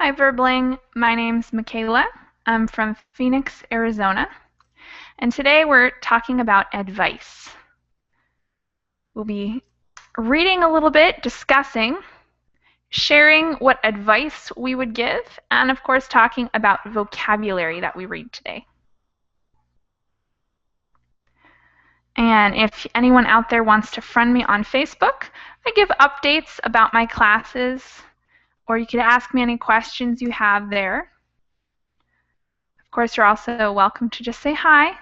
Hi, Verbling. My name's Michaela. I'm from Phoenix, Arizona. And today we're talking about advice. We'll be reading a little bit, discussing, sharing what advice we would give, and of course talking about vocabulary that we read today. And if anyone out there wants to friend me on Facebook, I give updates about my classes, or you could ask me any questions you have there. Of course, you're also welcome to just say hi.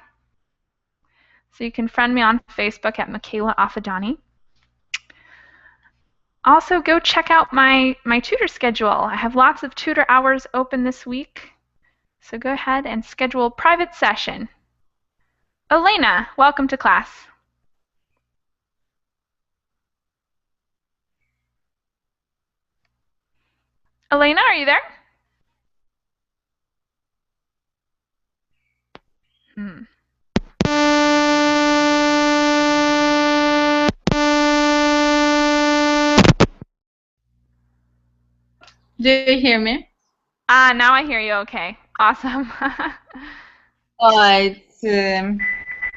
So you can friend me on Facebook at Michaela Affadani. Also, go check out my tutor schedule. I have lots of tutor hours open this week. So go ahead and schedule a private session. Elena, welcome to class. Elena, are you there? Do you hear me? Now I hear you okay. Awesome.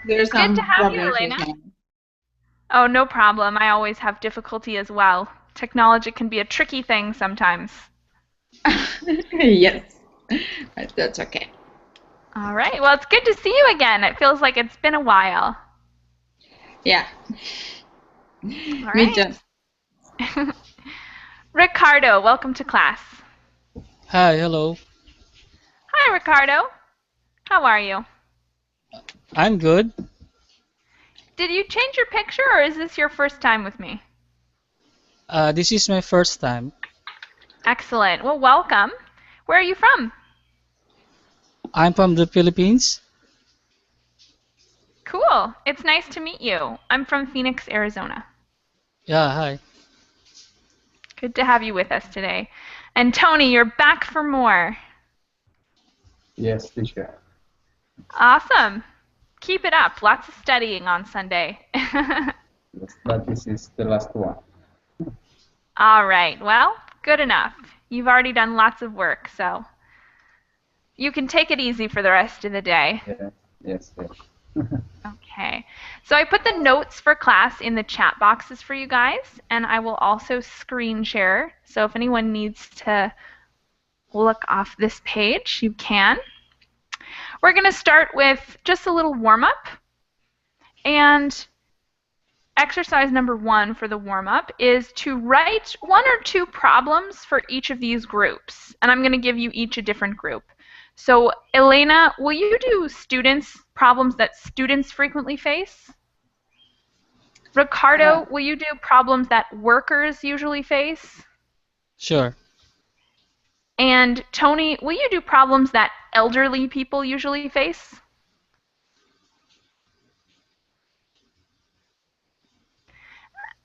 There's some Good to have you, problems with Elena. my... Oh, no problem. I always have difficulty as well. Technology can be a tricky thing sometimes. Yes, but that's okay. All right. Well, it's good to see you again. It feels like it's been a while. Yeah. All right. Me too. Ricardo, welcome to class. Hi, hello. Hi, Ricardo. How are you? I'm good. Did you change your picture, or is this your first time with me? This is my first time. Excellent. Well, welcome. Where are you from? I'm from the Philippines. Cool. It's nice to meet you. I'm from Phoenix, Arizona. Yeah, hi. Good to have you with us today. And Tony, you're back for more. Yes, teacher. Awesome. Keep it up. Lots of studying on Sunday. Yes, but this is the last one. All right. Well, good enough. You've already done lots of work, so you can take it easy for the rest of the day. Yes. Okay. So I put the notes for class in the chat boxes for you guys, and I will also screen share. So if anyone needs to look off this page, you can. We're going to start with just a little warm-up. And exercise number 1 for the warm-up is to write 1 or 2 problems for each of these groups. And I'm going to give you each a different group. So Elena, will you do problems that students frequently face? Ricardo, will you do problems that workers usually face? Sure. And Tony, will you do problems that elderly people usually face?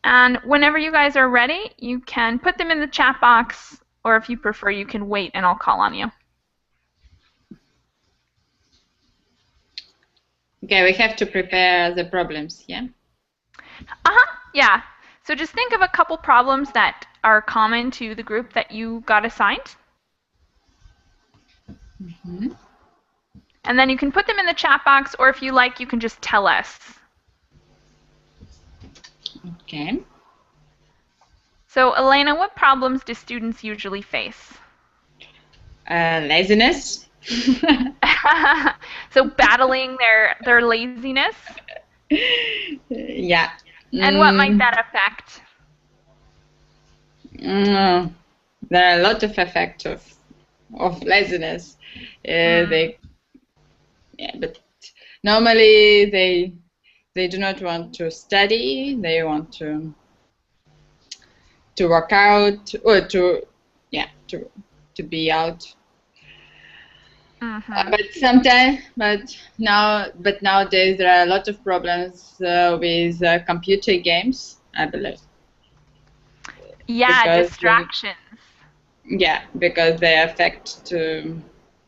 And whenever you guys are ready, you can put them in the chat box, or if you prefer, you can wait and I'll call on you. Okay, we have to prepare the problems, yeah? Yeah. So just think of a couple problems that are common to the group that you got assigned. Mm-hmm. And then you can put them in the chat box, or if you like, you can just tell us. Okay. So Elena, what problems do students usually face? Laziness. So battling their laziness? Yeah. And what might that affect? There are a lot of effects of laziness. But normally they do not want to study. They want to work out or to be out. Mm-hmm. But nowadays there are a lot of problems with computer games, I believe. Yeah, distractions. Because they affect to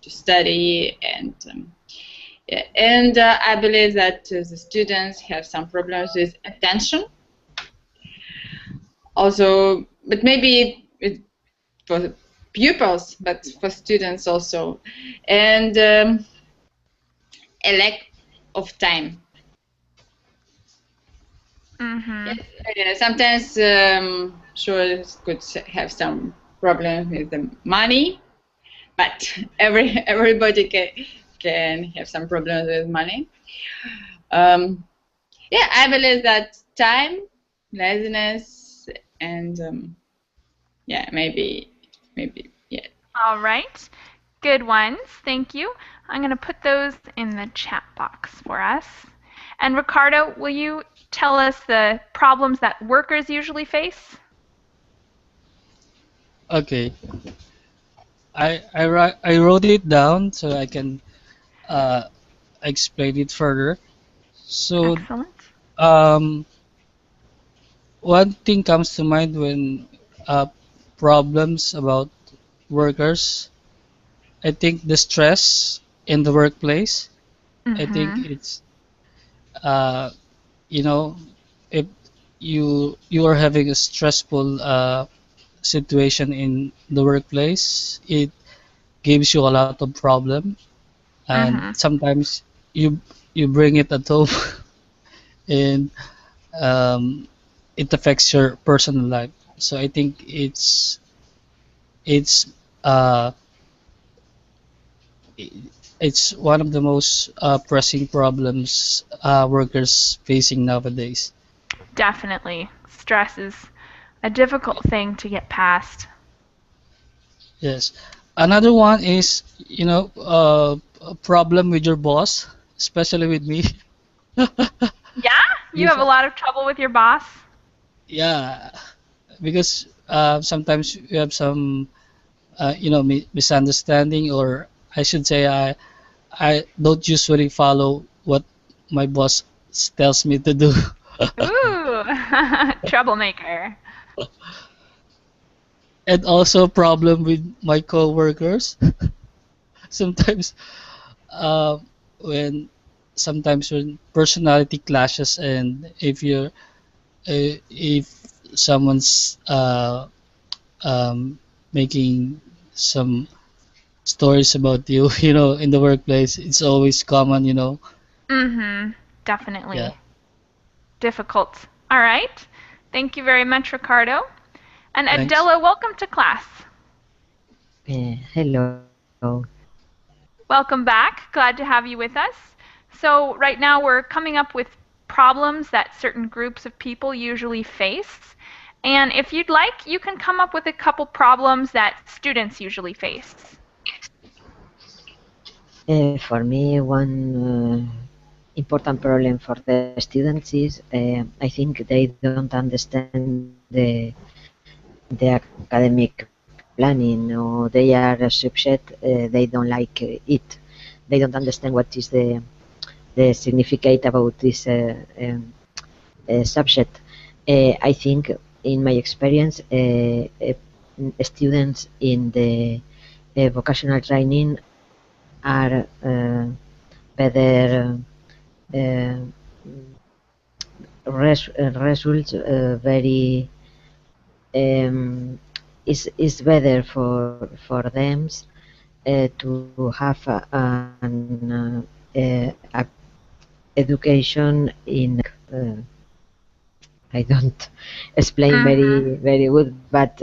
study and I believe that the students have some problems with attention. Also, but maybe pupils, but for students also, and a lack of time. Mm-hmm. Sometimes sure could have some problem with the money, but everybody can have some problems with money. Yeah, I believe that time, laziness, and yeah, maybe yeah. All right. Good ones. Thank you. I'm going to put those in the chat box for us. And Ricardo, will you tell us the problems that workers usually face? Okay. I wrote it down so I can uh, explain it further. So Excellent. um, one thing comes to mind when uh, problems about workers. I think the stress in the workplace. I think Mm-hmm. it's uh, you know, if you are having a stressful situation in the workplace, it gives you a lot of problem, and Mm-hmm. sometimes you you bring it at home, and um, it affects your personal life. So I think it's uh, it's one of the most pressing problems workers facing nowadays. Definitely. Stress is a difficult thing to get past. Yes. Another one is, a problem with your boss, especially with me. Yeah? You Because, have a lot of trouble with your boss? yeah, because sometimes we have some, misunderstanding, or I should say, I don't usually follow what my boss tells me to do. Ooh, troublemaker. And also problem with my coworkers. Sometimes, uh, when when personality clashes, and if someone's making some stories about you, in the workplace, it's always common, Mm-hmm. yeah. Definitely. Difficult. All right. Thank you very much, Ricardo. And Thanks. Adela, welcome to class. Hello. Welcome back. Glad to have you with us. So right now we're coming up with problems that certain groups of people usually face. And if you'd like, you can come up with a couple problems that students usually face. For me, one important problem for the students is I think they don't understand the academic planning, or they are a subject they don't like it. They don't understand what is the significance about this subject. I think, in my experience, students in the vocational training are better uh, results, very is better for them to have a education in I don't explain Mm-hmm. very good, but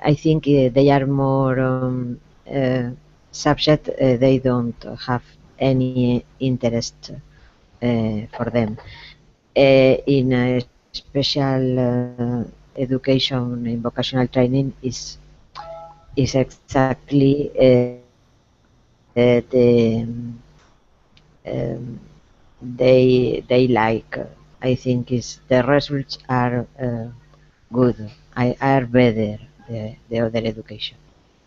I think they are more subject they don't have any interest for them. In a special education in vocational training is exactly the they like. I think is the results are good. Are better the other education.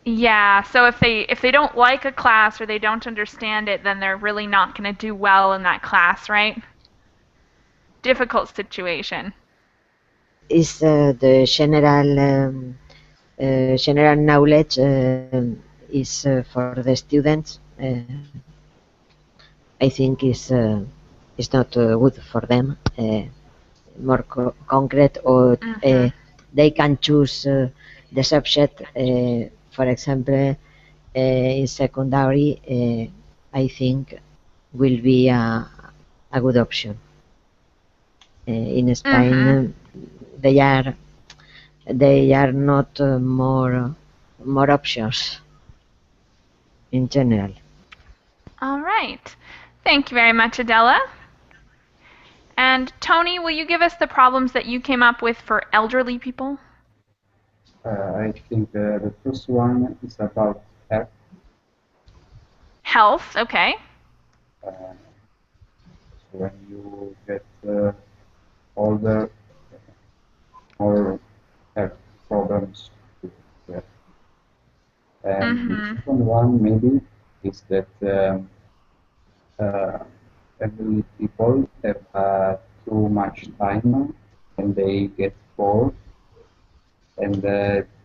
Yeah, so if they don't like a class or they don't understand it, then they're really not going to do well in that class, right? Difficult situation. Is the general knowledge is for the students. I think is not good for them. More concrete, or Mm-hmm. they can choose the subject for example, in secondary, I think will be a good option. In Spain, they are not more options in general. All right. Thank you very much, Adela. And Tony, will you give us the problems that you came up with for elderly people? I think the first one is about health. Health, okay. Uh, so when you get older, more health problems to get. And the second one maybe is that elderly people have too much time and they get bored, and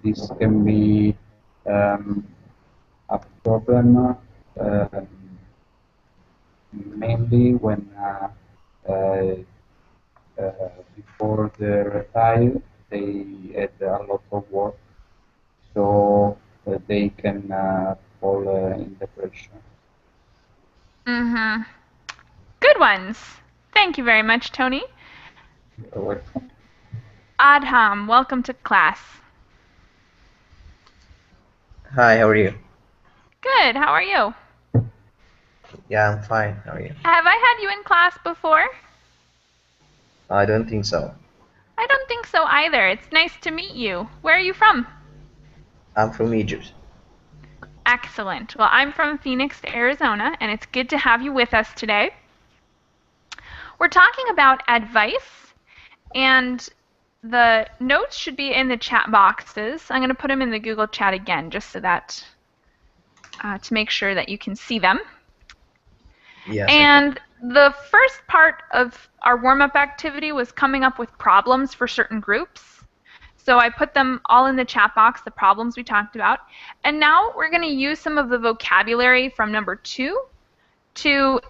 this can be a problem mainly when before they retire they had a lot of work, so they can fall in depression. Good ones. Thank you very much, Tony. You're welcome. Adham, welcome to class. Hi, how are you? Good, how are you? Yeah, I'm fine. How are you? Have I had you in class before? I don't think so. I don't think so either. It's nice to meet you. Where are you from? I'm from Egypt. Excellent. Well, I'm from Phoenix, Arizona, and it's good to have you with us today. We're talking about advice, and the notes should be in the chat boxes. I'm going to put them in the Google chat again just so that to make sure that you can see them. Yes. And the first part of our warm-up activity was coming up with problems for certain groups. So I put them all in the chat box, the problems we talked about. And now we're going to use some of the vocabulary from number 2 to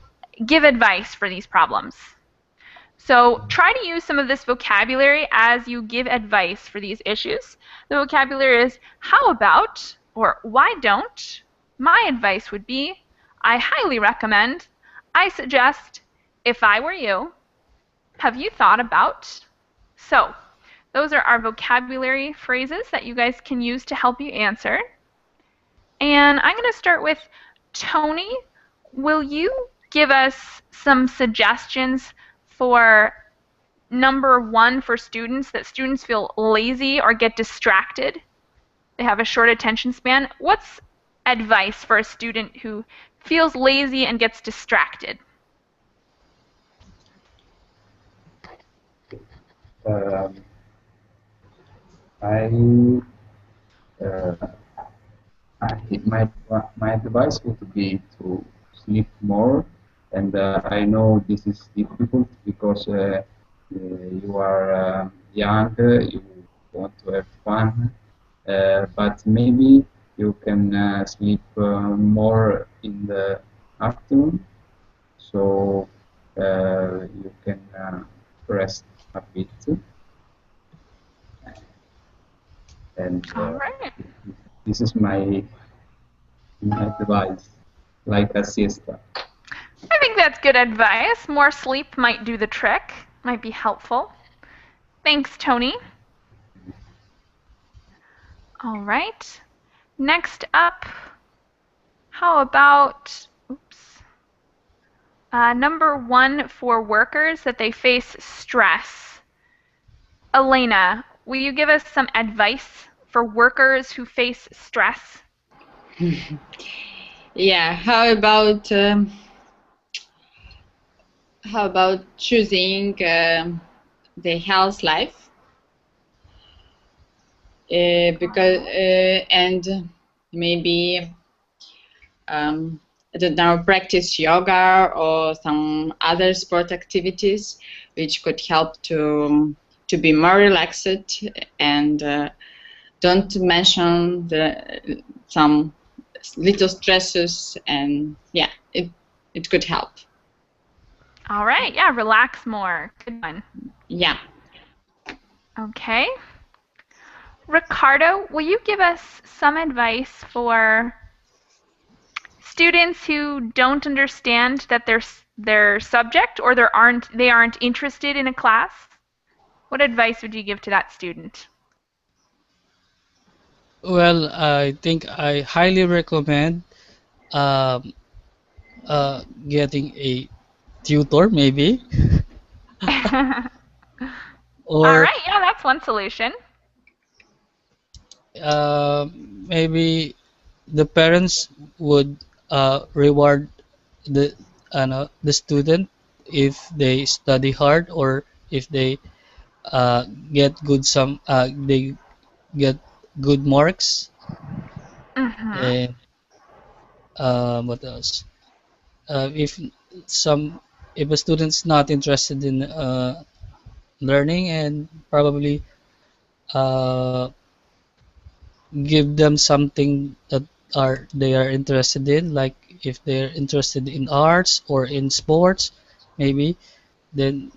give advice for these problems. So try to use some of this vocabulary as you give advice for these issues. The vocabulary is how about, or why don't, my advice would be, I highly recommend, I suggest, if I were you, have you thought about? So those are our vocabulary phrases that you guys can use to help you answer. And I'm going to start with Tony. Will you give us some suggestions for number 1 for students, that students feel lazy or get distracted? They have a short attention span. What's advice for a student who feels lazy and gets distracted? My advice would be to sleep more, and I know this is difficult because you are young, you want to have fun, but maybe you can sleep more in the afternoon, so you can rest a bit. And All right. this is my advice, like a siesta. I think that's good advice. More sleep might do the trick, might be helpful. Thanks, Tony. All right. Next up, how about, number 1 for workers, that they face stress. Elena, will you give us some advice for workers who face stress? Yeah, how about choosing the health life? Because and maybe I don't know, practice yoga or some other sport activities which could help to be more relaxed, and don't mention some little stresses, and yeah, it could help. All right, yeah, relax more. Good one. Yeah. Okay. Ricardo, will you give us some advice for students who don't understand that their subject or they aren't interested in a class? What advice would you give to that student? Well, I think I highly recommend um, getting a tutor, maybe, All or right, yeah, that's one solution. maybe the parents would reward the the student if they study hard, or if they uh, get good some they get good marks. Mm-hmm. And what else? If some if a student's not interested in learning, and probably uh, give them something that they are interested in, like if they're interested in arts or in sports, maybe, then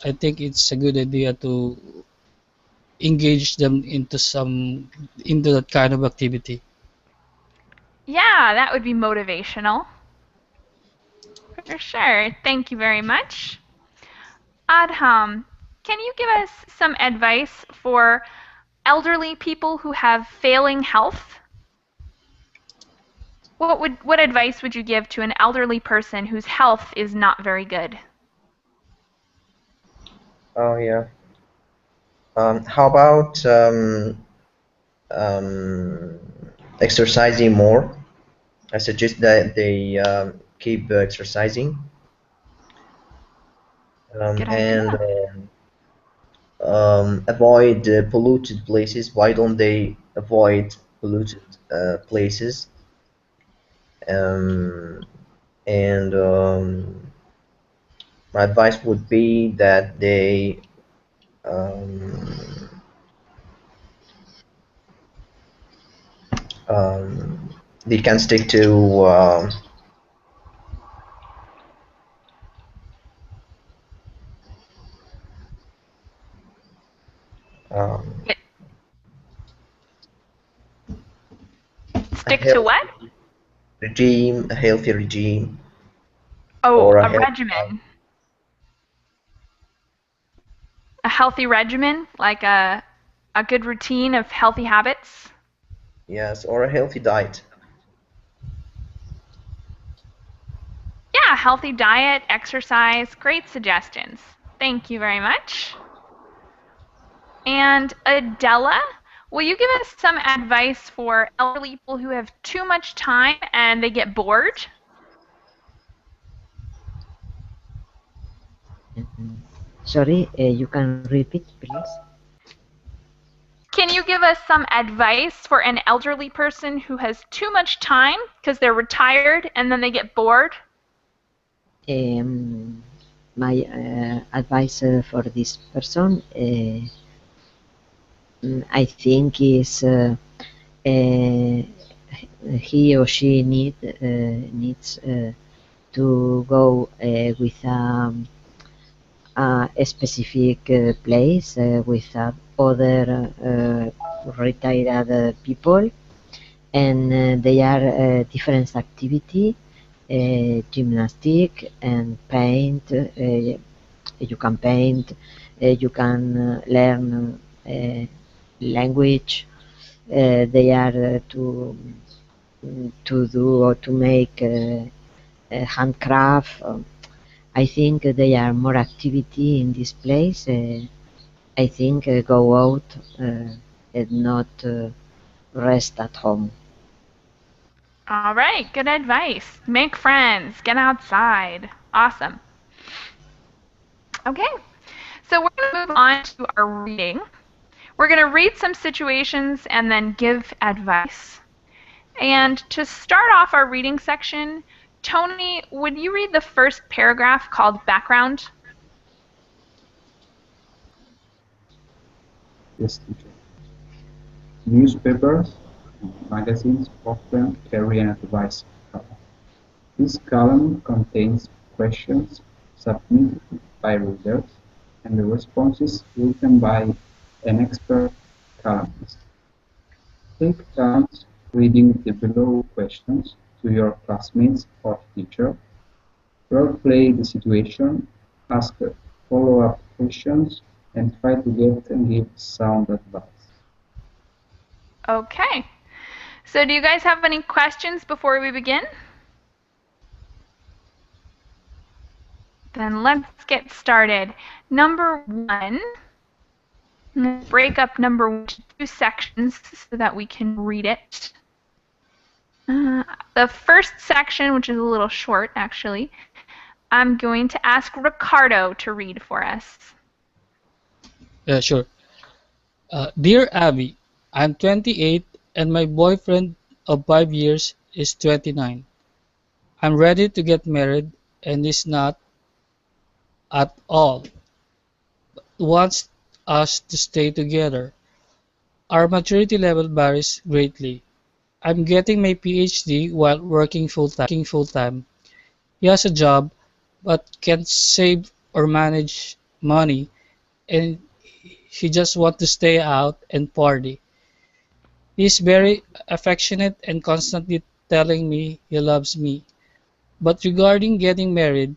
I think it's a good idea to engage them into that kind of activity. Yeah, that would be motivational. For sure. Thank you very much. Adham, can you give us some advice for elderly people who have failing health? What advice would you give to an elderly person whose health is not very good? Oh yeah. How about exercising more? I suggest that they keep exercising, Good and idea. avoid polluted places. Why don't they avoid polluted places? Um, and my advice would be that um, um, they can stick to um, a Stick to what? healthy regime, a healthy regime, Oh, or a a healthy diet. regimen. A healthy regimen, like a good routine of healthy habits. Yes, or a healthy diet. Yeah, healthy diet, exercise, great suggestions. Thank you very much. And Adela, will you give us some advice for elderly people who have too much time and they get bored? Sorry, you can repeat, please. Can you give us some advice for an elderly person who has too much time because they're retired and then they get bored? My advice for this person, I think, is he or she needs to go with a specific place with other retired people, and they are different activity, gymnastic and paint. You can paint, you can learn language. They are to do or to make handcraft. I think there are more activity in this place. I think go out and not rest at home. All right, good advice. Make friends, get outside. Awesome. Okay, so we're going to move on to our reading. We're going to read some situations and then give advice. And to start off our reading section, Tony, would you read the first paragraph called Background? Yes, teacher. Newspapers and magazines often carry an advice column. This column contains questions submitted by readers and the responses written by an expert calmness. Take turns reading the below questions to your classmates or teacher. Role-play the situation, ask follow-up questions, and try to get and give sound advice. Okay. So do you guys have any questions before we begin? Then let's get started. Number 1, I'm going to break up number 1 into 2 sections so that we can read it. The first section, which is a little short actually, I'm going to ask Ricardo to read for us. Yeah, sure. Dear Abby, I'm 28 and my boyfriend of 5 years is 29. I'm ready to get married and he's not at all wants us to stay together. Our maturity level varies greatly. I'm getting my PhD while working full time. He has a job but can't save or manage money and he just wants to stay out and party. He's very affectionate and constantly telling me he loves me. But regarding getting married,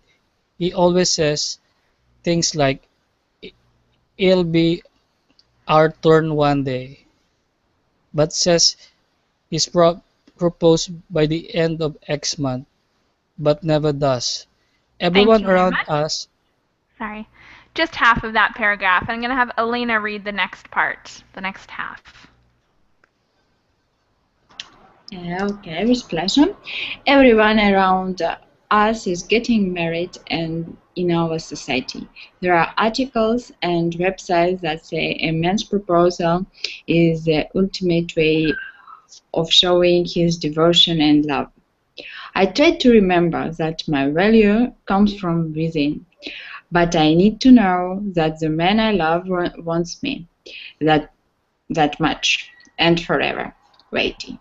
he always says things like, it'll be our turn one day, but says he's proposed by the end of X month, but never does. Thank Everyone you very around much. us, Sorry. Just half of that paragraph. I'm going to have Elena read the next part, the next half. Okay, with pleasure. Everyone around us is getting married, and in our society, there are articles and websites that say a man's proposal is the ultimate way of showing his devotion and love. I try to remember that my value comes from within, but I need to know that the man I love wants me that much and forever. Waiting.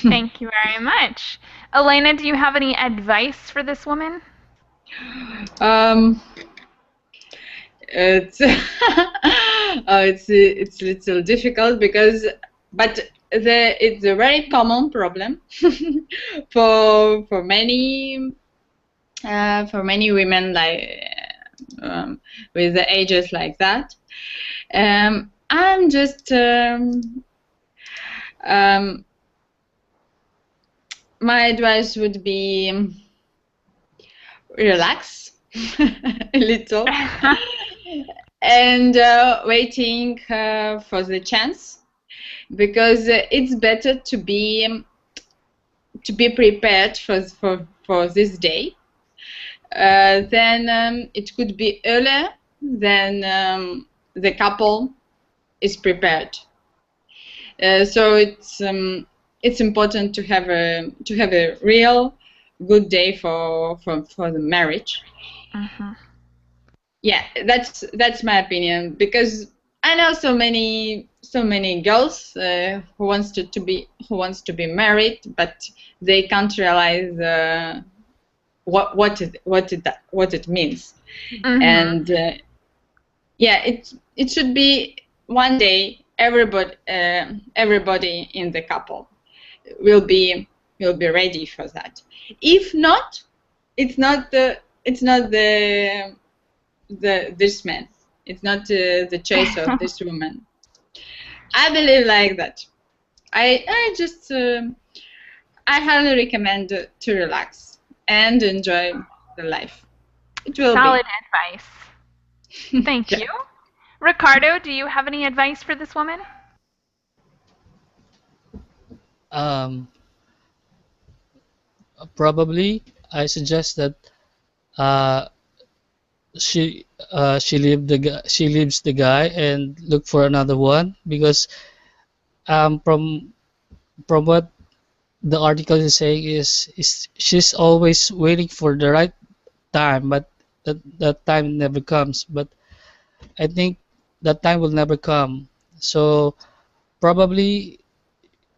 Thank you very much. Elena, do you have any advice for this woman? It's it's a little difficult but it's a very common problem for many women with the ages like that. I'm just my advice would be relax a little and waiting for the chance, because it's better to be prepared for this day. Then it could be earlier than the couple is prepared. So it's important to have a real good day for the marriage. Mm-hmm. Yeah, that's my opinion, because I know so many girls who wants to be married, but they can't realize what it means. Mm-hmm. And yeah, it should be one day everybody in the couple will be ready for that. If not, it's not this man. It's not the choice of this woman. I believe like that. I just I highly recommend to relax and enjoy the life. It will Solid advice. Thank Yeah. you. Ricardo, do you have any advice for this woman? probably I suggest that uh, she leaves the guy and look for another one, because from what the article is saying is she's always waiting for the right time, but that time never comes. But I think that time will never come. So probably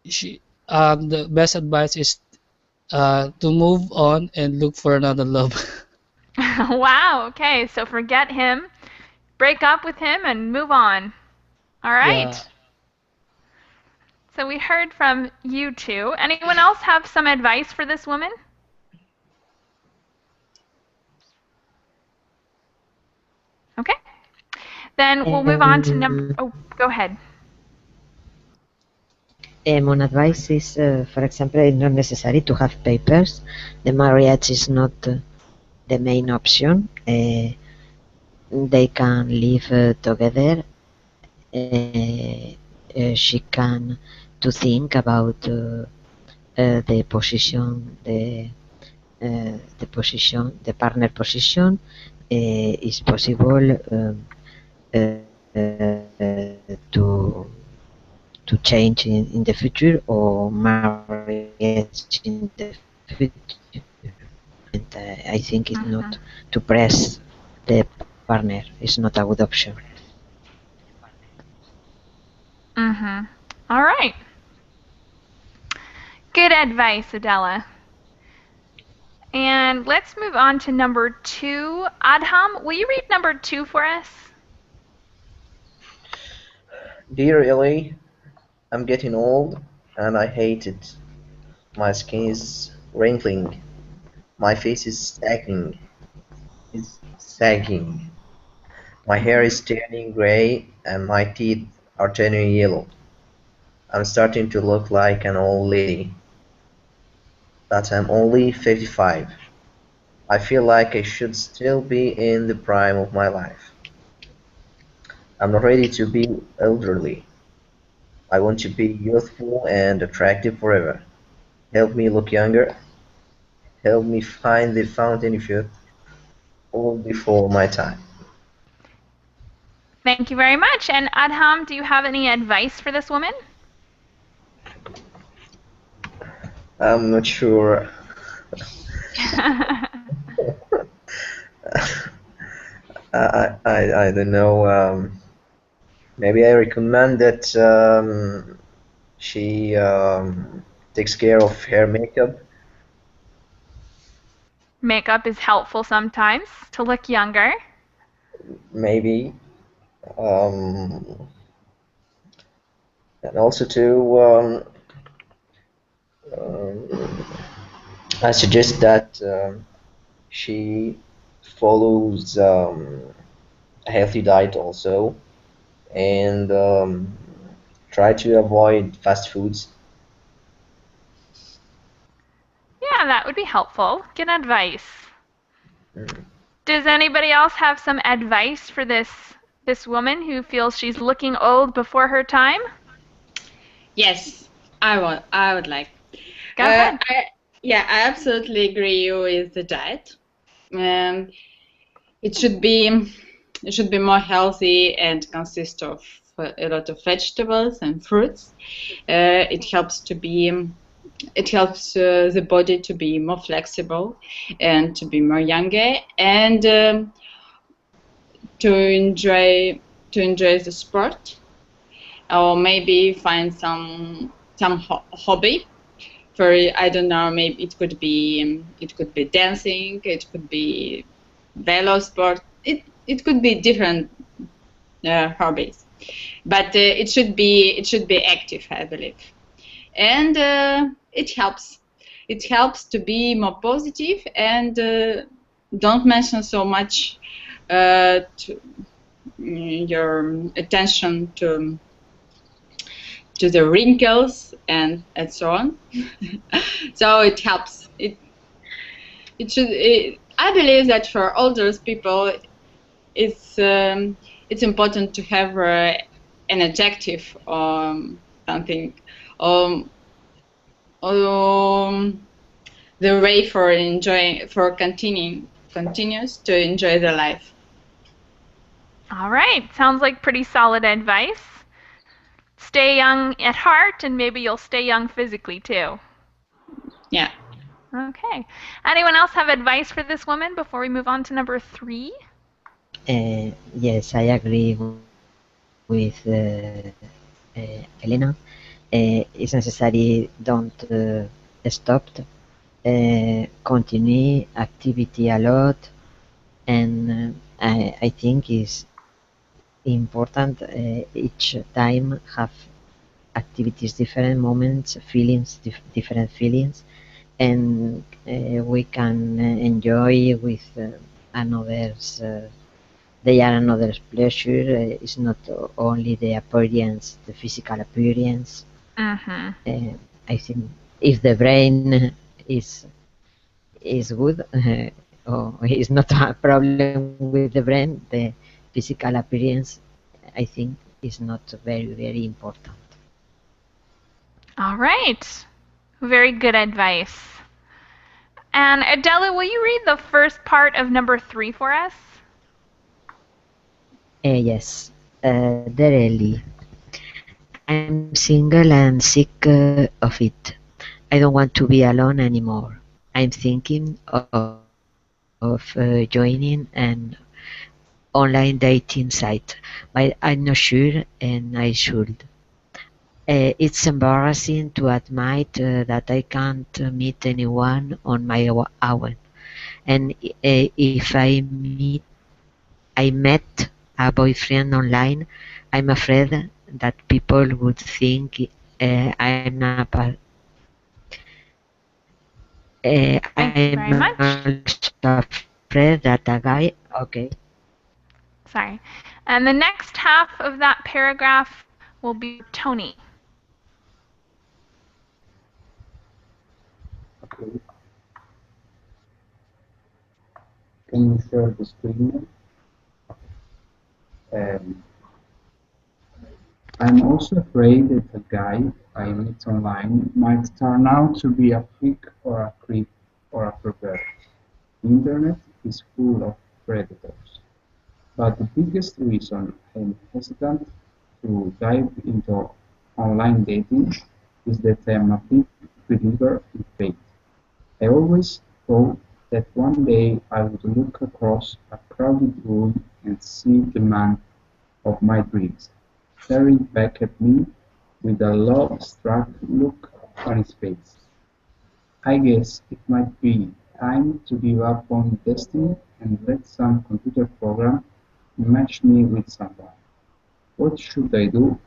the best advice is to move on and look for another love. Wow, okay, so forget him, break up with him, and move on. All right. Yeah. So we heard from you two. Anyone else have some advice for this woman? Okay. Then we'll move on to number. Oh, go ahead. One advice is, for example, it's not necessary to have papers. The marriage is not the main option. They can live together. She can to think about the position, the position, the partner position. Is possible to change in the future or marriage in the future. And I think it's not to press the partner. It's not a good option. All right. Good advice, Adela. And let's move on to number 2. Adham, will you read number 2 for us? Dear Ellie, I'm getting old and I hate it. My skin is wrinkling. My face is sagging. My hair is turning gray and my teeth are turning yellow. I'm starting to look like an old lady. But I'm only 55. I feel like I should still be in the prime of my life. I'm not ready to be elderly. I want to be youthful and attractive forever. Help me look younger. Help me find the fountain of youth all before my time. Thank you very much. And Adham, do you have any advice for this woman? I'm not sure. I don't know. Maybe I recommend that she takes care of her makeup. Makeup is helpful sometimes to look younger. Maybe. And also to I suggest that she follows a healthy diet also and try to avoid fast foods. Yeah, that would be helpful. Good advice. Does anybody else have some advice for this woman who feels she's looking old before her time? Yes, I would like. Go ahead. I absolutely agree with the diet. It should be more healthy and consist of a lot of vegetables and fruits. It helps the body to be more flexible and to be more younger and to enjoy the sport, or maybe find some hobby. For, I don't know, maybe it could be dancing, it could be velo sport, it could be different hobbies, but it should be active, I believe, and it helps to be more positive and don't mention so much your attention to the wrinkles and so on. So it helps. I believe that for older people, it's important to have an adjective or something, the way for continues to enjoy the life. All right. Sounds like pretty solid advice. Stay young at heart, and maybe you'll stay young physically too. Yeah. Okay. Anyone else have advice for this woman before we move on to number 3? Yes, I agree with Elena. It's necessary don't stop. Continue activity a lot, and I think it's important each time have activities, different moments, feelings, different feelings, and we can enjoy with another's. They are another's pleasure. It's not only the appearance, the physical appearance. I think if the brain is good, or is not a problem with the brain, the physical appearance, I think, is not very important. All right. Very good advice. And Adela, will you read the first part of number 3 for us? Yes. Dearly, I'm single and sick of it. I don't want to be alone anymore. I'm thinking of joining an online dating site, but I'm not sure, and I should. It's embarrassing to admit that I can't meet anyone on my own, and if I met a boyfriend online, I'm afraid that people would think I'm a Thank you very much. I'm afraid that a guy. Okay. Sorry. And the next half of that paragraph will be Tony. Okay. Can you share the screen? I'm also afraid that a guy I meet online might turn out to be a freak or a creep or a pervert. The internet is full of predators. But the biggest reason I'm hesitant to dive into online dating is that I'm a big believer in fate. I always thought that one day I would look across a crowded room and see the man of my dreams staring back at me with a love-struck look on his face. I guess it might be time to give up on destiny and let some computer program match me with someone. What should I do,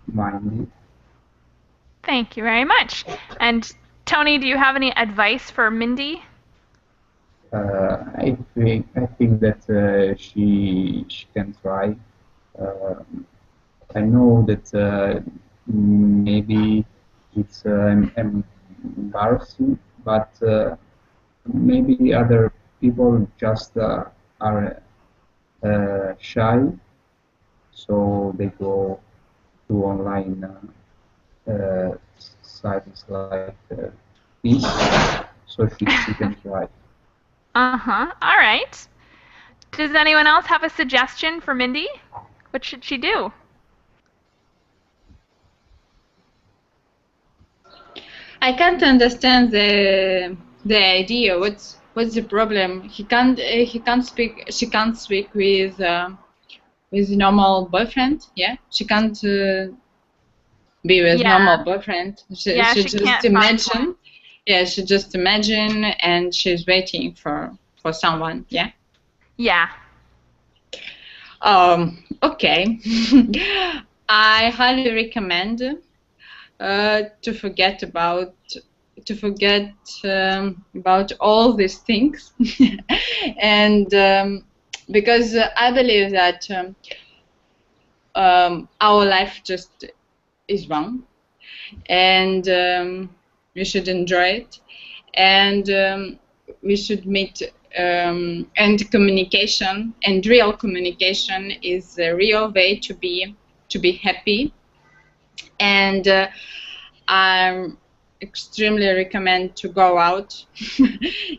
Mindy? Thank you very much. And Tony, do you have any advice for Mindy? I think that she can try. I know that maybe it's embarrassing, but maybe other people just are shy, so they go to online sites like this, so she can try. All right. Does anyone else have a suggestion for Mindy? What should she do? I can't understand the idea. What's the problem? He can't speak. She can't speak with normal boyfriend. Yeah, she can't be with normal boyfriend. She just imagine. Yeah, she just imagine, and she's waiting for someone. Yeah. Yeah. Okay. I highly recommend to forget about all these things, and because I believe that our life just is one, and we should enjoy it, and we should meet. And communication and real communication is the real way to be happy, and I extremely recommend to go out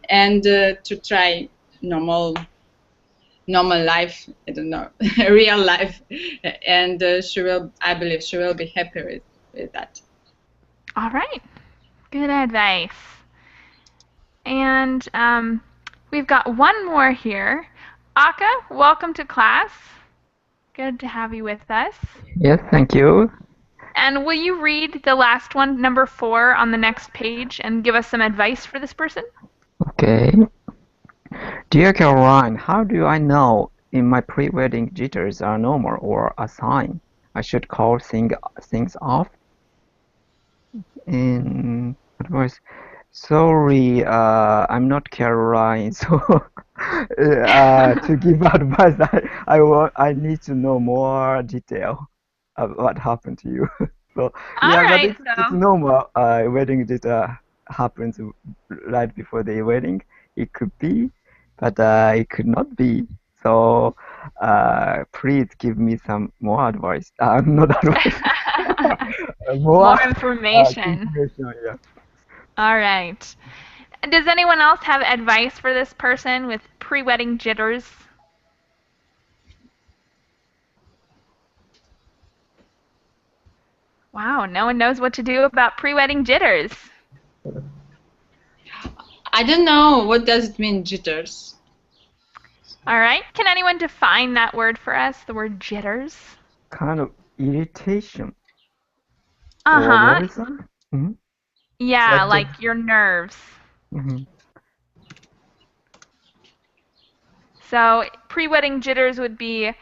and to try normal life. I don't know, real life, and I believe she will be happy with that. All right. Good advice. And we've got one more here. Aka, welcome to class. Good to have you with us. Yes, thank you. And will you read the last one, number 4, on the next page, and give us some advice for this person? Okay. Dear Caroline, how do I know if my pre-wedding jitters are normal or a sign I should call things off? in advice. Sorry, I'm not Caroline, so to give advice, I need to know more detail of what happened to you. So All yeah, but right, it's so normal. Wedding did happens right before the wedding. It could be, but it could not be. So please give me some more advice. Not advice. More more information. information. Yeah. All right. Does anyone else have advice for this person with pre-wedding jitters? Wow, no one knows what to do about pre-wedding jitters. I don't know what does it mean, jitters. All right. Can anyone define that word for us, the word jitters? Kind of irritation or Uh-huh. worrisome. Mm-hmm. Yeah, Like the like your nerves. Mm-hmm. So pre-wedding jitters would be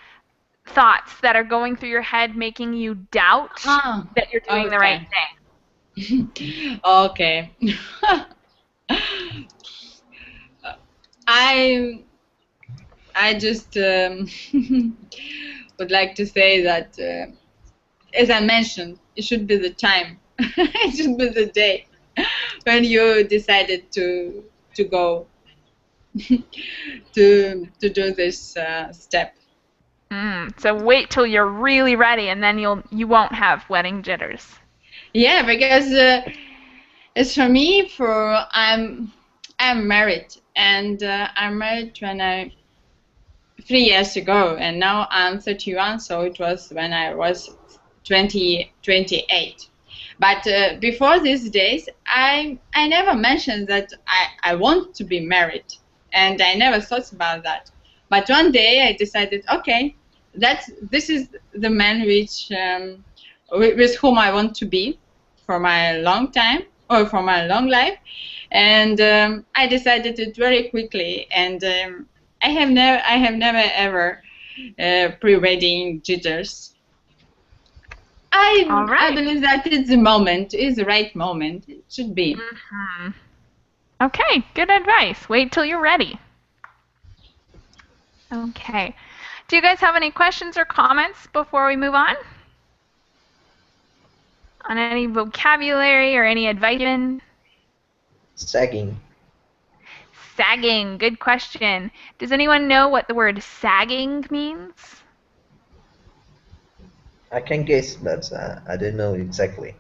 thoughts that are going through your head making you doubt Ah, that you're doing the right okay. thing. Okay. I just would like to say that, as I mentioned, it should be the time. It should be the day when you decided to go to do this step. So wait till you're really ready, and then you won't have wedding jitters. Yeah, because as for me, I'm married, and I'm married when I 3 years ago, and now I'm 31, so it was when I was 28. But before these days, I never mentioned that I want to be married, and I never thought about that. But one day I decided, okay, this is the man with whom I want to be for my long time or for my long life, and I decided it very quickly, and I have never ever pre-wedding jitters. All I right. believe that it's the moment, is the right moment. It should be. Mm-hmm. Okay, good advice. Wait till you're ready. Okay. Do you guys have any questions or comments before we move on? On any vocabulary or any advice given? sagging. Sagging, good question. Does anyone know what the word sagging means? I can guess, but I don't know exactly.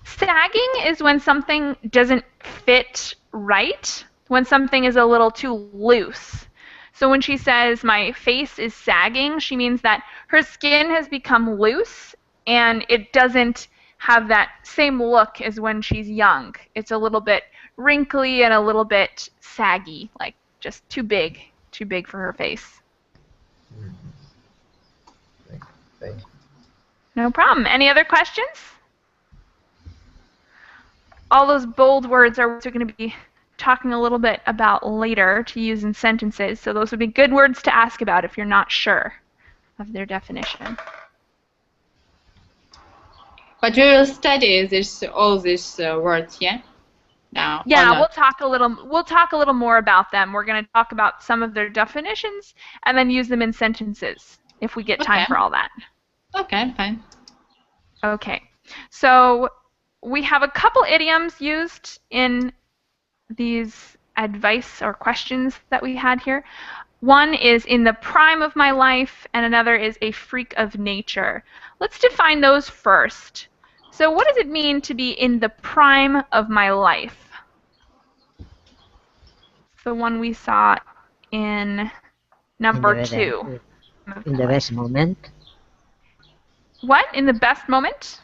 Sagging is when something doesn't fit right, when something is a little too loose. So when she says, my face is sagging, she means that her skin has become loose and it doesn't have that same look as when she's young. It's a little bit wrinkly and a little bit saggy, like just too big for her face. Thank you. No problem. Any other questions? All those bold words are words we're going to be talking a little bit about later to use in sentences. So those would be good words to ask about if you're not sure of their definition. But we will study all these words, yeah. Now, or Yeah, not? we'll talk a little more about them. We're going to talk about some of their definitions and then use them in sentences if we get time Okay. for all that. Okay, fine. Okay. So we have a couple idioms used in these advice or questions that we had here. One is in the prime of my life, and another is a freak of nature. Let's define those first. So what does it mean to be in the prime of my life? The one we saw in number 2. In the best moment. What? In the best moment? Is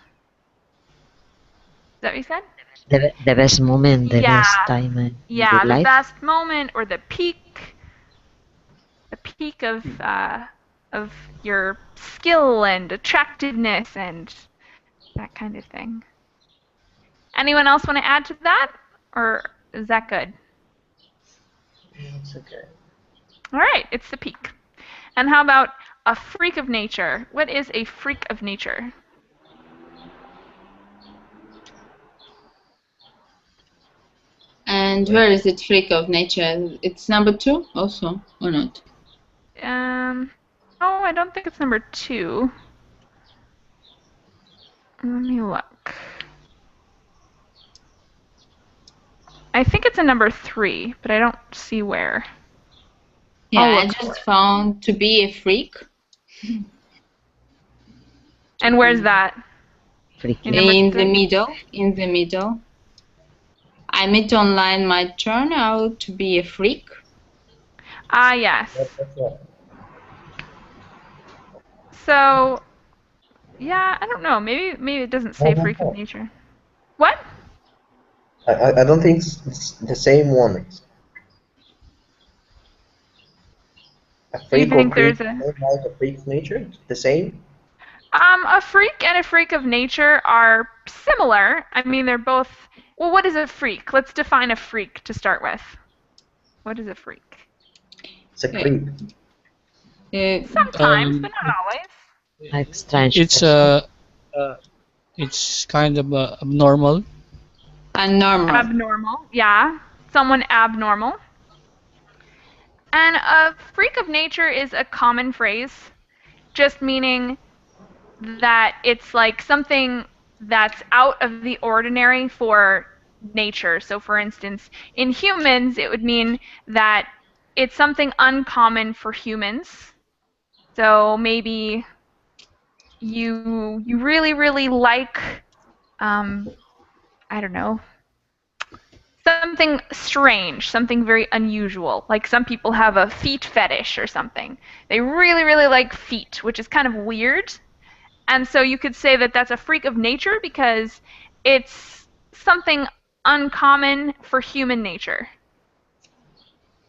that what you said? The best moment, the Yeah. best time in Yeah, your the life. best moment or the peak of your skill and attractiveness and that kind of thing. Anyone else want to add to that, or is that good? It's okay. All right, it's the peak. And how about a freak of nature? What is a freak of nature? And where is it, freak of nature? It's number 2 also, or not? Oh, I don't think it's number 2. Let me look. I think it's a number 3, but I don't see where. Yeah, I'll I look just found to be a freak. And where's that? Freaky. Number In the 3? middle, in the middle. I met online might turn out to be a freak. Ah, yes. That's right. So, yeah, I don't know. Maybe it doesn't say freak of nature. What? I don't think it's the same one. A You freak think of nature, there's a... like a freak of nature, the same? A freak and a freak of nature are similar. I mean, they're both... Well, what is a freak? Let's define a freak to start with. What is a freak? It's a creep. Sometimes, but not always. Like strange It's person. it's kind of abnormal. Abnormal. Abnormal, yeah. Someone abnormal. And a freak of nature is a common phrase, just meaning that it's like something that's out of the ordinary for nature. So for instance, in humans, it would mean that it's something uncommon for humans. So maybe you really like, I don't know, something strange, something very unusual. Like some people have a feet fetish or something. They really like feet, which is kind of weird. And so you could say that that's a freak of nature because it's something uncommon for human nature.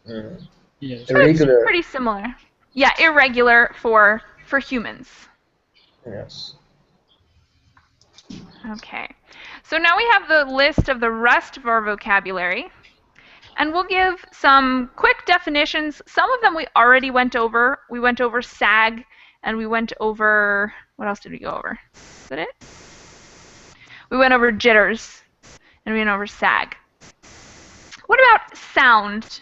Yes. So it's Irregular. pretty similar. Yeah, irregular for humans. Yes. Okay. So now we have the list of the rest of our vocabulary. And we'll give some quick definitions. Some of them we already went over. We went over sag, and we went over, what else did we go over? Is that it? We went over jitters, and we went over sag. What about sound?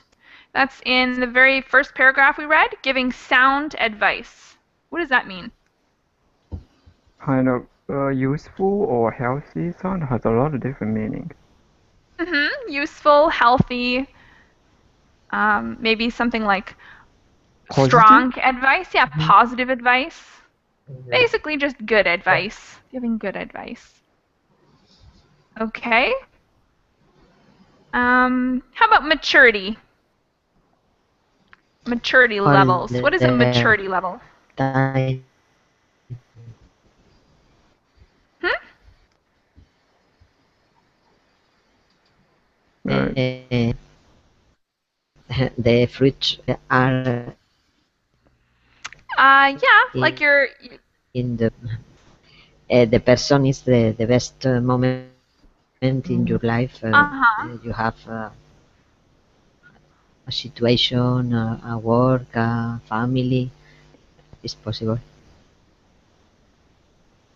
That's in the very first paragraph we read, giving sound advice. What does that mean? Kind of useful or healthy sound has a lot of different meanings. Useful, healthy, maybe something like Positive? strong advice. Yeah, positive advice. Basically just good advice. Giving good advice. Okay. How about maturity? Maturity All levels. What is a the maturity level? time. The fruits are Yeah, like you're... in the person is the best moment in your life. You have a situation, a work, a family. It's possible,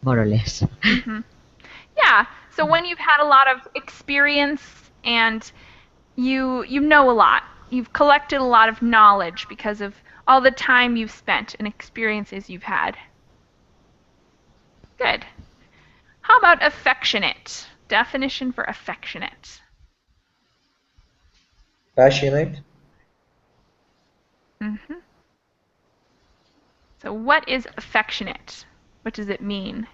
more or less. Yeah, so when you've had a lot of experience and you know a lot. You've collected a lot of knowledge because of all the time you've spent and experiences you've had. Good. How about affectionate? Definition for affectionate. Passionate. So what is affectionate? What does it mean?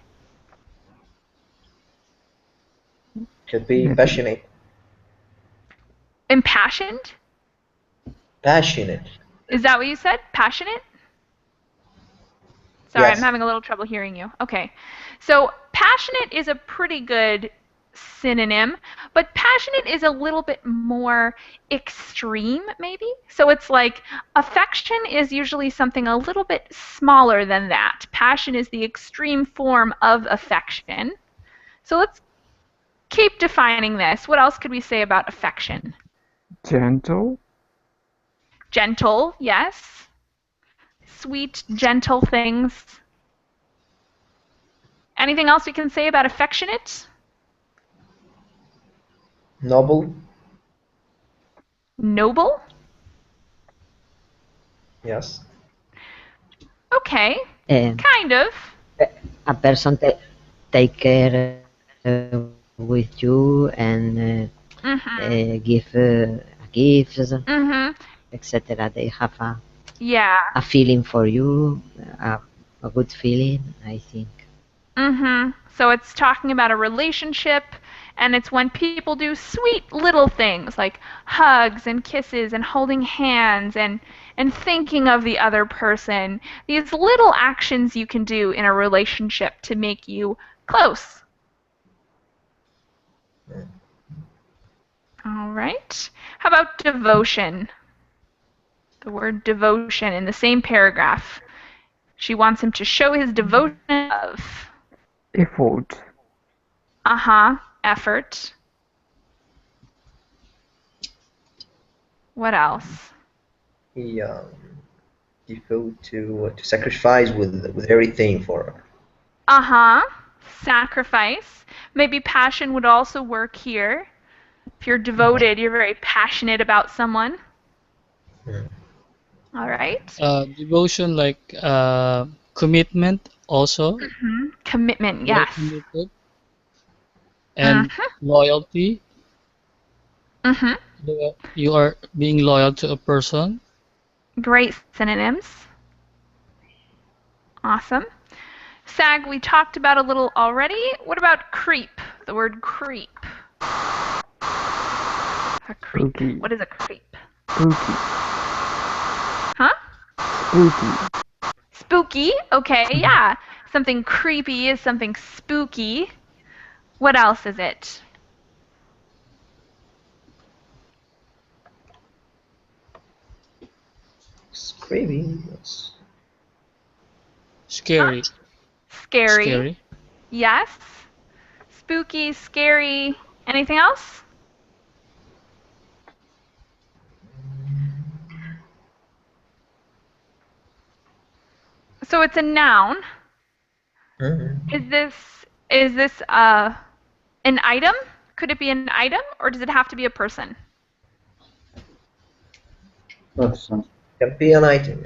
Could be passionate. Impassioned? Passionate. Is that what you said? Passionate? Sorry, Yes. I'm having a little trouble hearing you. Okay. So passionate is a pretty good synonym, but passionate is a little bit more extreme, maybe. So it's like affection is usually something a little bit smaller than that. Passion is the extreme form of affection. So let's keep defining this. What else could we say about affection? Gentle? Gentle, yes. Sweet, gentle things. Anything else we can say about affectionate? Noble. Noble? Yes. Okay, Uh, kind of. a person take care with you and Mhm. give gifts, Mhm. etc. They have Yeah. a feeling for you, a good feeling, I think. So it's talking about a relationship, and it's when people do sweet little things like hugs and kisses and holding hands and thinking of the other person. These little actions you can do in a relationship to make you close. All right. How about devotion? The word devotion in the same paragraph. She wants him to show his devotion of. Effort. Effort. What else? He devote to sacrifice with everything for her. Sacrifice. Maybe passion would also work here. If you're devoted, you're very passionate about someone. All right. Devotion, like commitment also. Commitment, You are yes. committed. And loyalty. You are being loyal to a person. Great synonyms. Awesome. Sag, we talked about a little already. What about creep? The word creep. A creep. Spooky. What is a creep? Spooky. Huh? Spooky. Spooky. Okay, yeah. Something creepy is something spooky. What else is it? Screaming. Scary. Scary. Scary. Yes. Spooky, scary. Anything else? So it's a noun. Is this an item? Could it be an item, or does it have to be a person? Person. Can be an item.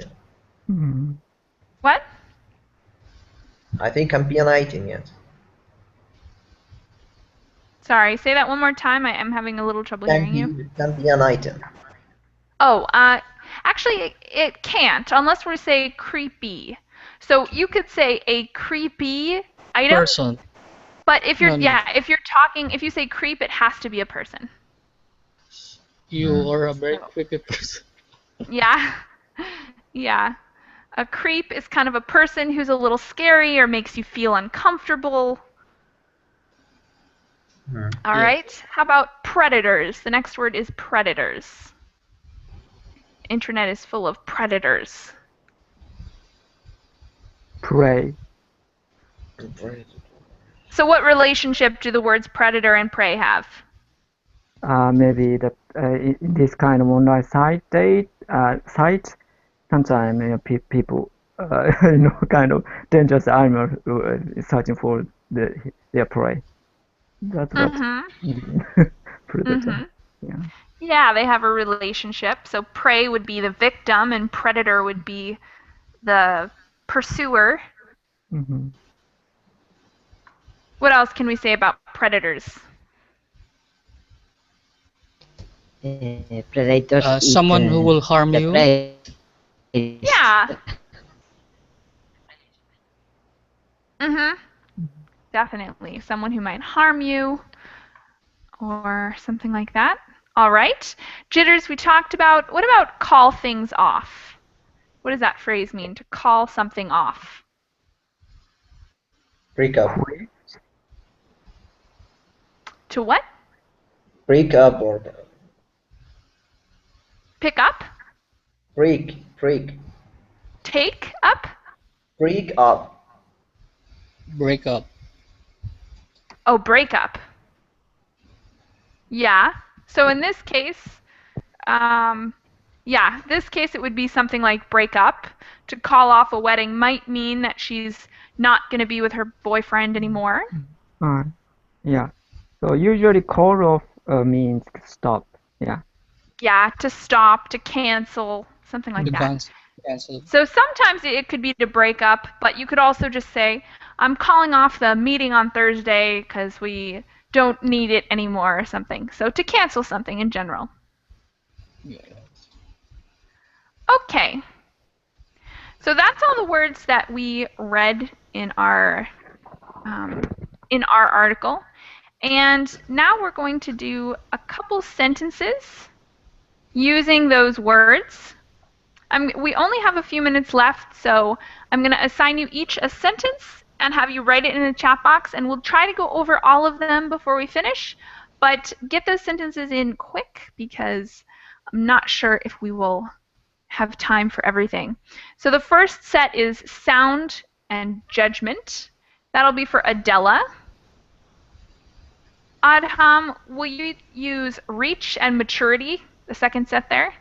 Yeah. What? I think can be an item. Yes. Sorry, say that one more time. I am having a little trouble hearing you. Can be an item. Oh, actually, it can't unless we say creepy. So you could say a creepy item. Person. But if you're No. if you're talking, if you say creep, it has to be a person. You are a very creepy person. Yeah. Yeah. A creep is kind of a person who's a little scary or makes you feel uncomfortable. All right. How about predators? The next word is predators. Internet is full of predators. Prey. So what relationship do the words predator and prey have? Maybe in this kind of online site, sometimes people, kind of dangerous animal searching for their prey. That's what predator. Yeah. Yeah, they have a relationship. So prey would be the victim, and predator would be the pursuer. What else can we say about predators? Predators. Someone who will harm you. Yeah. Definitely. Someone who might harm you or something like that. All right. Jitters we talked about. What about call things off? What does that phrase mean, to call something off? Break up. To what? Break up or Pick up? break. Take up? Break up. Break up. Oh, break up. Yeah. So in this case, this case it would be something like break up. To call off a wedding might mean that she's not going to be with her boyfriend anymore. Yeah. So usually call off means stop. Yeah. Yeah, to stop, to cancel, something like The that. cancel. So sometimes it could be to break up, but you could also just say, I'm calling off the meeting on Thursday because we don't need it anymore or something. So to cancel something in general. Yeah. Okay. So that's all the words that we read in our article. And now we're going to do a couple sentences using those words. We only have a few minutes left, so I'm going to assign you each a sentence and have you write it in the chat box, and we'll try to go over all of them before we finish, but get those sentences in quick because I'm not sure if we will have time for everything. So the first set is sound and judgment. That'll be for Adela. Adham, will you use reach and maturity, the second set there?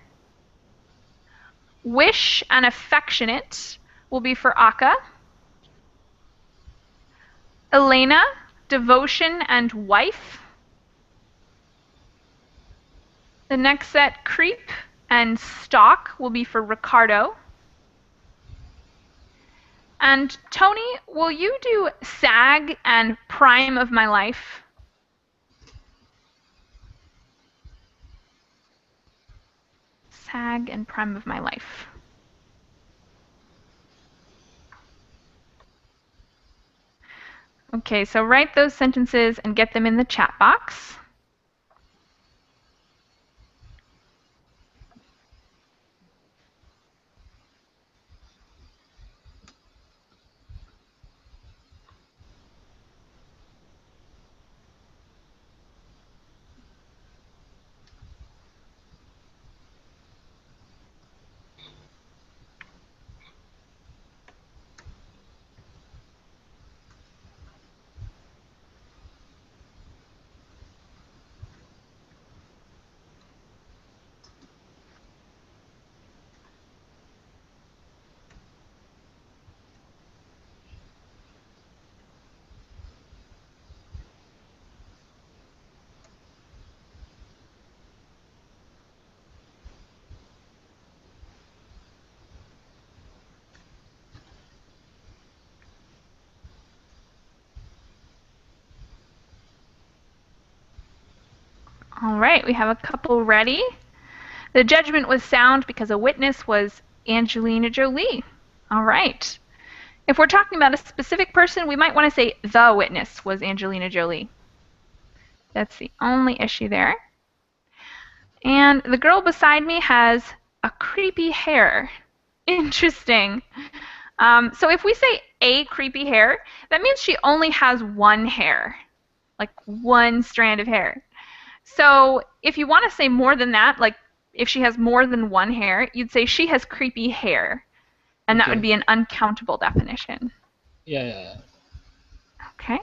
Wish and affectionate will be for Akka. Elena, devotion and wife. The next set, creep and stalk, will be for Ricardo. And Tony, will you do sag and prime of my life? Sag and prime of my life. Okay, so write those sentences and get them in the chat box. All right, we have a couple ready. The judgment was sound because a witness was Angelina Jolie. All right. If we're talking about a specific person, we might want to say the witness was Angelina Jolie. That's the only issue there. And the girl beside me has a creepy hair. Interesting. So if we say a creepy hair, that means she only has one hair, like one strand of hair. So if you want to say more than that, like if she has more than one hair, you'd say she has creepy hair. And that would be an uncountable definition. Yeah. Okay.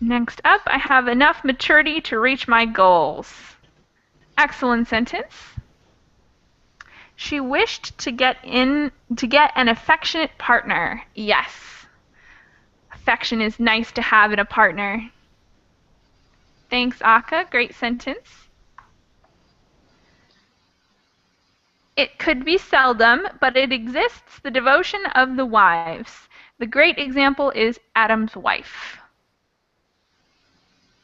Next up, I have enough maturity to reach my goals. Excellent sentence. She wished to get an affectionate partner. Yes. Affection is nice to have in a partner. Thanks, Akka. Great sentence. It could be seldom, but it exists, the devotion of the wives. The great example is Adam's wife.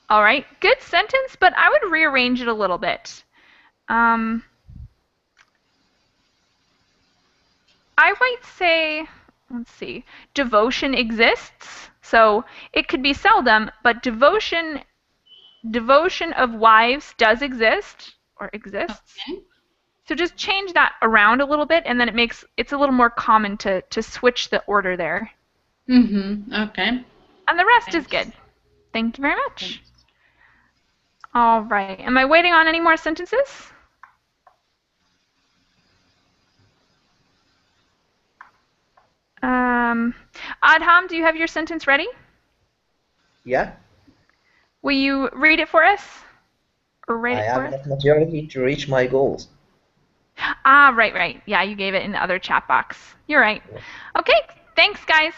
All right, good sentence, but I would rearrange it a little bit. I might say, let's see, devotion exists. So it could be seldom, but devotion of wives does exist or exists. Okay. So just change that around a little bit, and then it's a little more common to switch the order there. Okay. And the rest is good. Thank you very much. Thanks. All right. Am I waiting on any more sentences? Adham, do you have your sentence ready? Yeah. Will you read it for us? Or write I it for have us? enough majority to reach my goals. Ah, right. Yeah, you gave it in the other chat box. You're right. Okay, thanks, guys.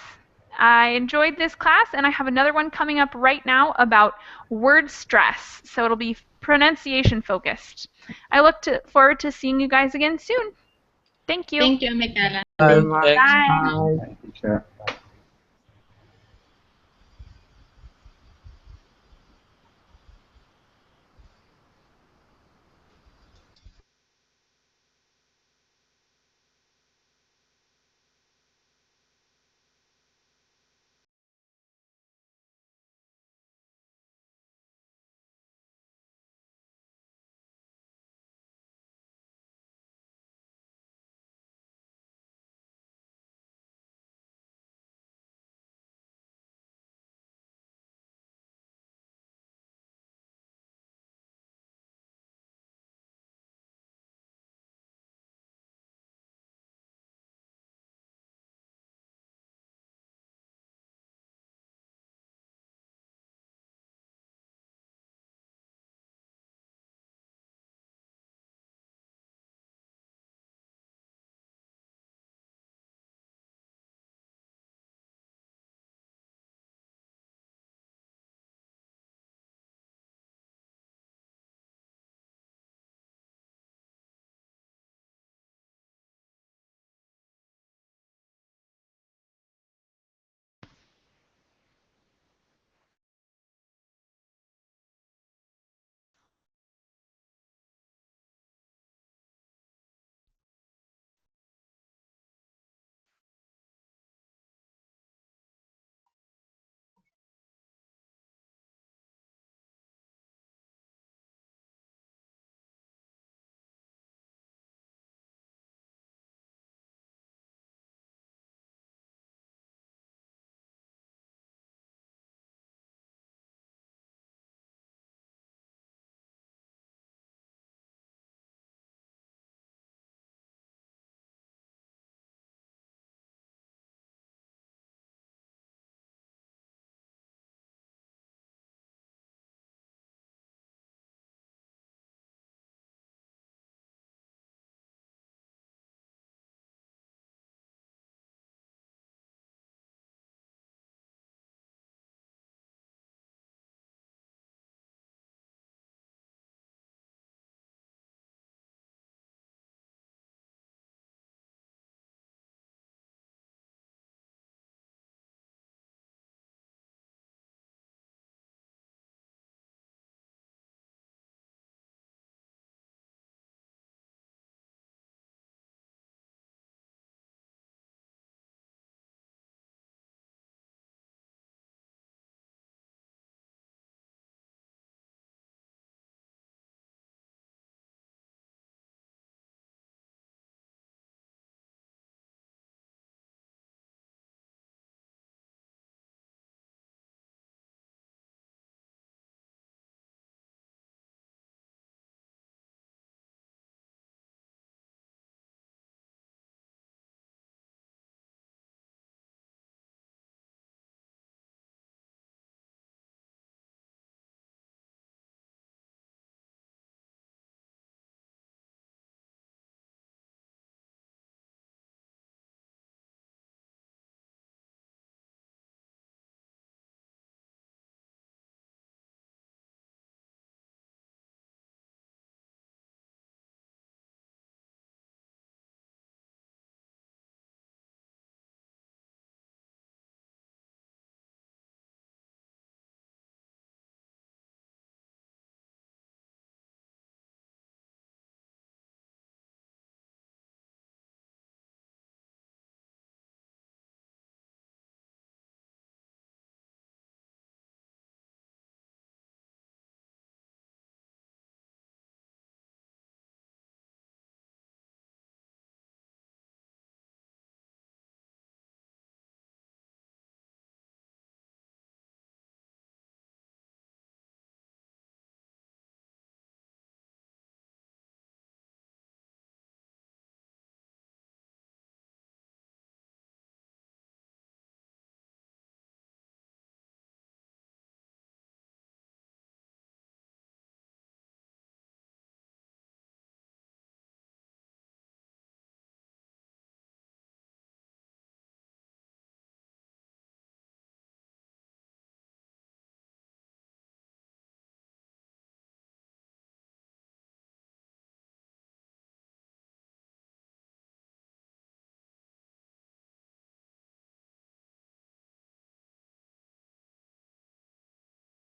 I enjoyed this class, and I have another one coming up right now about word stress. So it'll be pronunciation focused. I look forward to seeing you guys again soon. Thank you. Thank you, Michaela. Bye. Very much. Bye. Bye. Thank you, teacher.